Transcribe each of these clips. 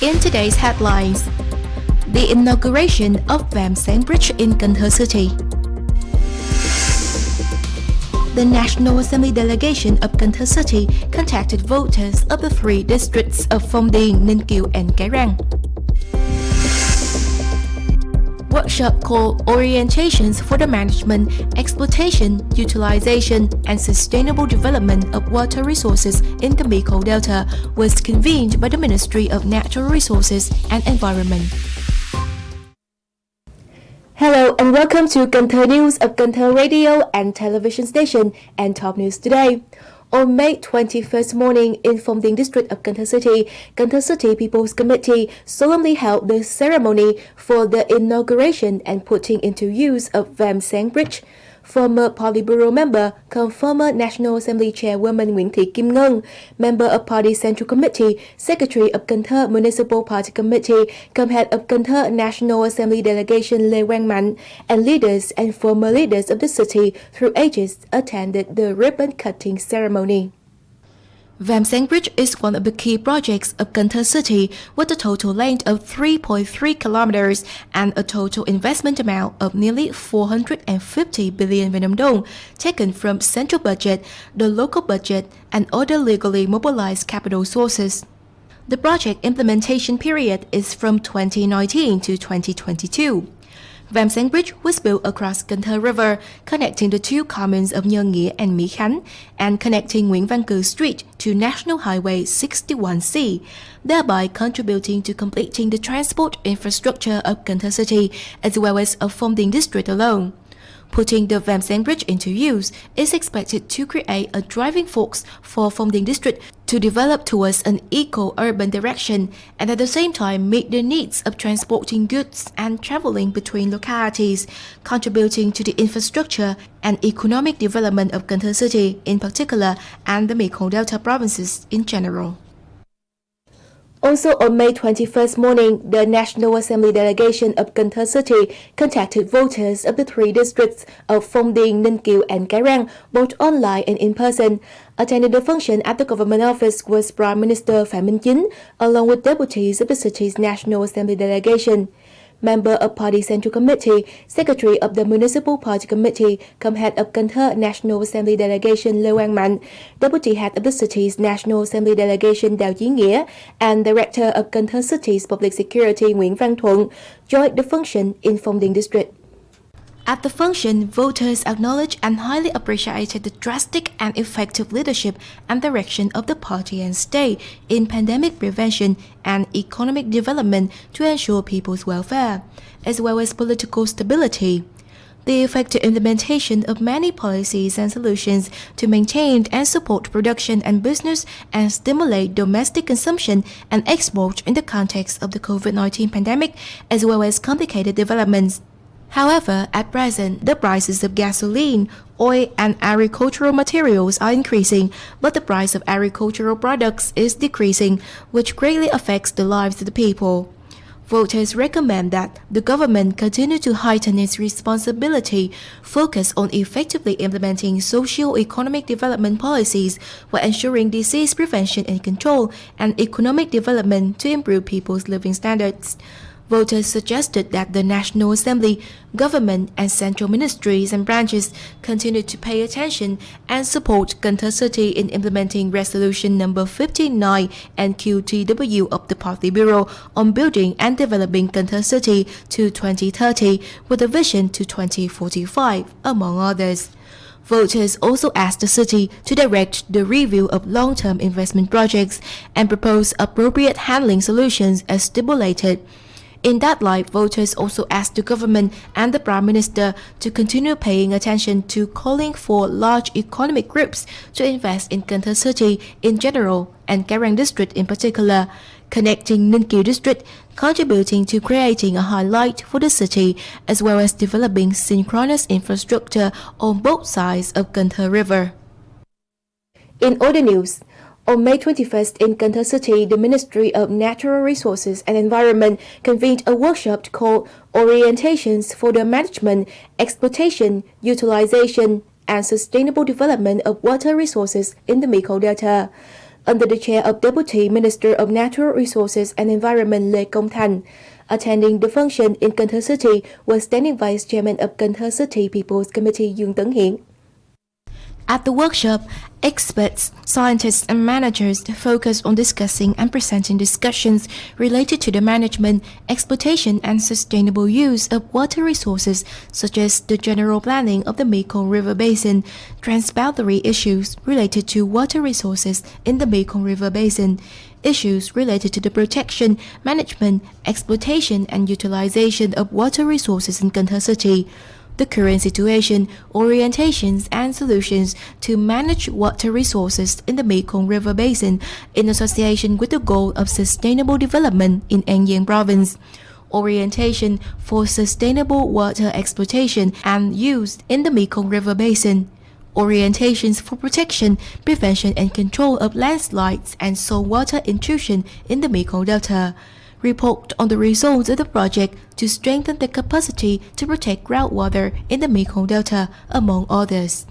In today's headlines, the inauguration of Vàm Xáng Bridge in Cần Thơ City. The National Assembly delegation of Cần Thơ City contacted voters of the three districts of Phong Điền, Ninh Kiều and Cái Răng. Workshop called Orientations for the Management, Exploitation, Utilization and Sustainable Development of Water Resources in the Mekong Delta was convened by the Ministry of Natural Resources and Environment. Hello and welcome to Cần Thơ News of Cần Thơ Radio and Television Station and Top News Today. On May 21st morning in Phong Điền district of Cần Thơ City People's Committee solemnly held the ceremony for the inauguration and putting into use of Vàm Xáng Bridge. Former Politburo member, former National Assembly Chairwoman Nguyễn Thị Kim Ngân, member of Party Central Committee, Secretary of Cần Thơ Municipal Party Committee, head of Cần Thơ National Assembly Delegation Lê Quang Mạnh, and leaders and former leaders of the city through ages attended the ribbon-cutting ceremony. Vàm Xáng Bridge is one of the key projects of Cần Thơ City with a total length of 3.3 kilometers and a total investment amount of nearly 450 billion Vietnam dong taken from central budget, the local budget and other legally mobilized capital sources. The project implementation period is from 2019 to 2022. Vàm Xáng Bridge was built across Cần Thơ River, connecting the two communes of Nghĩa and Mỹ Khánh, and connecting Nguyễn Văn Cừ Street to National Highway 61C, thereby contributing to completing the transport infrastructure of Cần Thơ City as well as of Phong Điền district alone. Putting the Vàm Xáng Bridge into use is expected to create a driving force for Phong Điền district to develop towards an eco-urban direction and at the same time meet the needs of transporting goods and traveling between localities, contributing to the infrastructure and economic development of Cần Thơ City in particular and the Mekong Delta provinces in general. Also on May 21st morning, the National Assembly delegation of Cần Thơ City contacted voters of the three districts of Phong Điền, Ninh Kiều and Cái Răng, both online and in person. Attending the function at the government office was Prime Minister Phạm Minh Chính, along with deputies of the city's National Assembly delegation. Member of Party Central Committee, Secretary of the Municipal Party Committee, head of Cần Thơ National Assembly Delegation Lê Quang Mạnh, Deputy Head of the city's National Assembly Delegation Đào Chí Nghĩa, and Director of Cần Thơ City's Public Security Nguyễn Văn Thuận joined the function in Phong Điền district. At the function, voters acknowledged and highly appreciated the drastic and effective leadership and direction of the party and state in pandemic prevention and economic development to ensure people's welfare, as well as political stability. The effective implementation of many policies and solutions to maintain and support production and business and stimulate domestic consumption and export in the context of the COVID-19 pandemic, as well as complicated developments. However, at present, the prices of gasoline, oil and agricultural materials are increasing, but the price of agricultural products is decreasing, which greatly affects the lives of the people. Voters recommend that the government continue to heighten its responsibility, focus on effectively implementing socio-economic development policies while ensuring disease prevention and control and economic development to improve people's living standards. Voters suggested that the National Assembly, government and central ministries and branches continue to pay attention and support Cần Thơ City in implementing Resolution number 59 and QTW of the Politburo on building and developing Cần Thơ City to 2030 with a vision to 2045, among others. Voters also asked the city to direct the review of long-term investment projects and propose appropriate handling solutions as stipulated. In that light, voters also asked the government and the Prime Minister to continue paying attention to calling for large economic groups to invest in Cần Thơ City in general and Cái Răng district in particular, connecting Ninh Kiều district, contributing to creating a highlight for the city, as well as developing synchronous infrastructure on both sides of Cần Thơ River. In other news, on May 21st in Cần Thơ City, the Ministry of Natural Resources and Environment convened a workshop called Orientations for the Management, Exploitation, Utilization and Sustainable Development of Water Resources in the Mekong Delta. under the chair of Deputy Minister of Natural Resources and Environment Thành. Attending the function in Cần Thơ City was Standing Vice Chairman of Cần Thơ City People's Committee Hiển. At the workshop, experts, scientists and managers focused on discussing and presenting discussions related to the management, exploitation and sustainable use of water resources such as the general planning of the Mekong River Basin, transboundary issues related to water resources in the Mekong River Basin, issues related to the protection, management, exploitation and utilization of water resources in Cần Thơ City, the current situation, orientations and solutions to manage water resources in the Mekong River Basin in association with the goal of sustainable development in An Giang Province, orientation for sustainable water exploitation and use in the Mekong River Basin, orientations for protection, prevention and control of landslides and saltwater intrusion in the Mekong Delta. Report on the results of the project to strengthen the capacity to protect groundwater in the Mekong Delta, among others.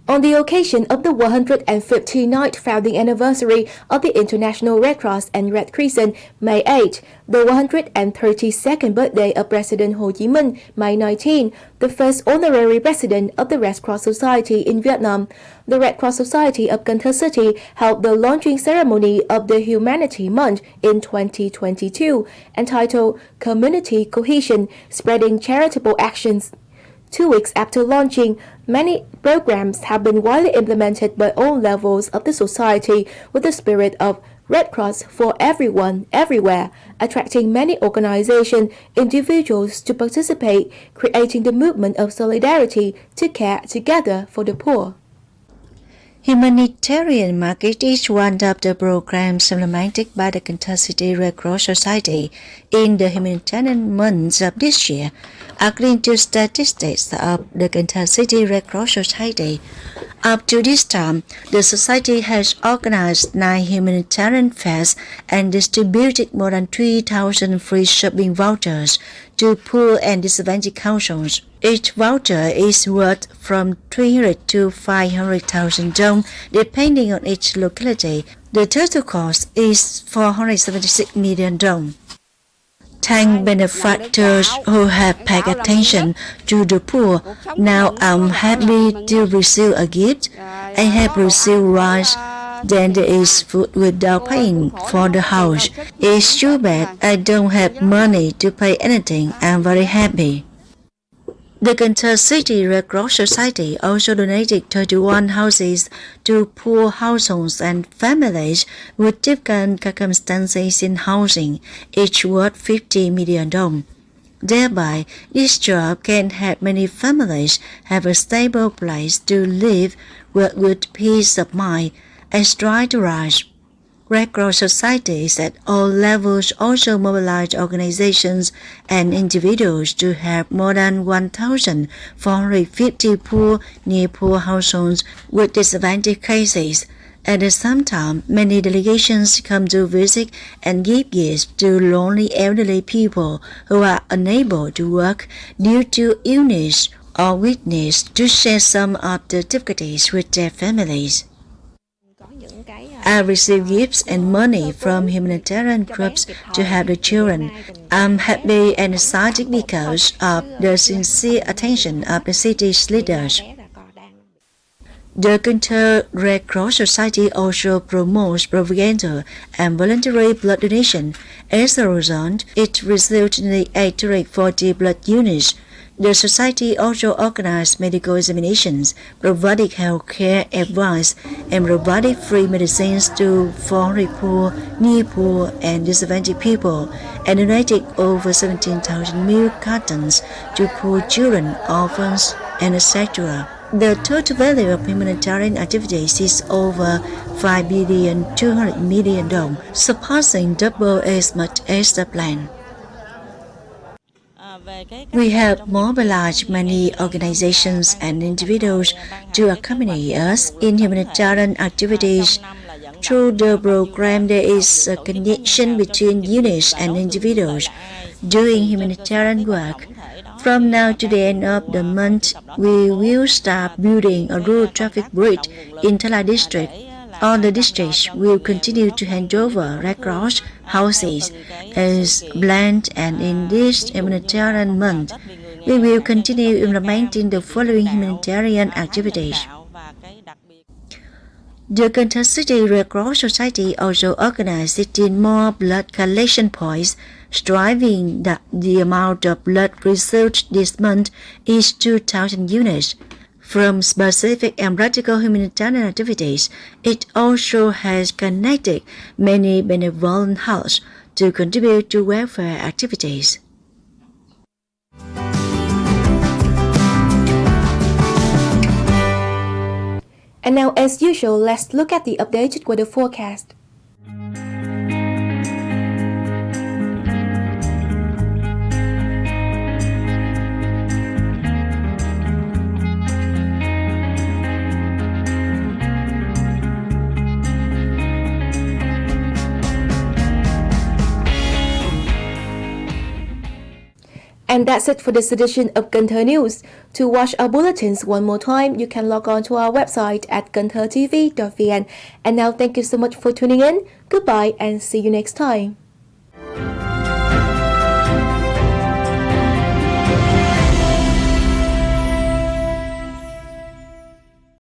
On the occasion of the 159th founding anniversary of the International Red Cross and Red Crescent, May 8, the 132nd birthday of President Hồ Chí Minh, May 19, the first honorary president of the Red Cross Society in Vietnam, the Red Cross Society of Cần Thơ City held the launching ceremony of the Humanity Month in 2022, entitled Community Cohesion, Spreading Charitable Actions. 2 weeks after launching, many programs have been widely implemented by all levels of the society with the spirit of Red Cross for everyone, everywhere, attracting many organizations, individuals to participate, creating the movement of solidarity to care together for the poor. Humanitarian Market is one of the programs implemented by the Cần Thơ City Red Cross Society in the humanitarian months of this year. According to statistics of the Cần Thơ City Red Cross Society, up to this time, the society has organized 9 humanitarian fairs and distributed more than 3,000 free shopping vouchers to poor and disadvantaged households. Each voucher is worth from 300 to 500,000 dong, depending on each locality. The total cost is 476 million dong. Thank benefactors who have paid attention to the poor. Now I'm happy to receive a gift. I have received rice. Then there is food without paying for the house. It's too bad I don't have money to pay anything. I'm very happy. The Cần Thơ City Red Cross Society also donated 31 houses to poor households and families with difficult circumstances in housing, each worth 50 million dong. Thereby, this job can help many families have a stable place to live with peace of mind and strive to rise. Red Cross societies at all levels also mobilize organizations and individuals to help more than 1,450 poor, near-poor households with disadvantaged cases. At the same time, many delegations come to visit and give gifts to lonely elderly people who are unable to work due to illness or weakness to share some of the difficulties with their families. I receive gifts and money from humanitarian groups to help the children. I'm happy and excited because of the sincere attention of the city's leaders. The Cần Thơ Red Cross Society also promotes propaganda and voluntary blood donation. As a result, it received 840 blood units. The society also organized medical examinations, provided health care advice, and provided free medicines to 400 poor, near-poor, and disadvantaged people, and donated over 17,000 milk cartons to poor children, orphans, and etc. The total value of humanitarian activities is over 5,200 million dong, surpassing double as much as the plan. We have mobilized many organizations and individuals to accompany us in humanitarian activities. Through the program, there is a connection between units and individuals doing humanitarian work. From now to the end of the month, we will start building a road traffic bridge in Thalai district. all the districts will continue to hand over Red Cross houses as planned, and in this humanitarian month, we will continue implementing the following humanitarian activities. The Cần Thơ City Red Cross Society also organized 16 more blood collection points, striving that the amount of blood received this month is 2,000 units. From specific and practical humanitarian activities, it also has connected many benevolent hearts to contribute to welfare activities. And now, as usual, let's look at the updated weather forecast. And that's it for this edition of Cần Thơ News. To watch our bulletins one more time, you can log on to our website at kenthtv.vn. And now, thank you so much for tuning in. Goodbye and see you next time.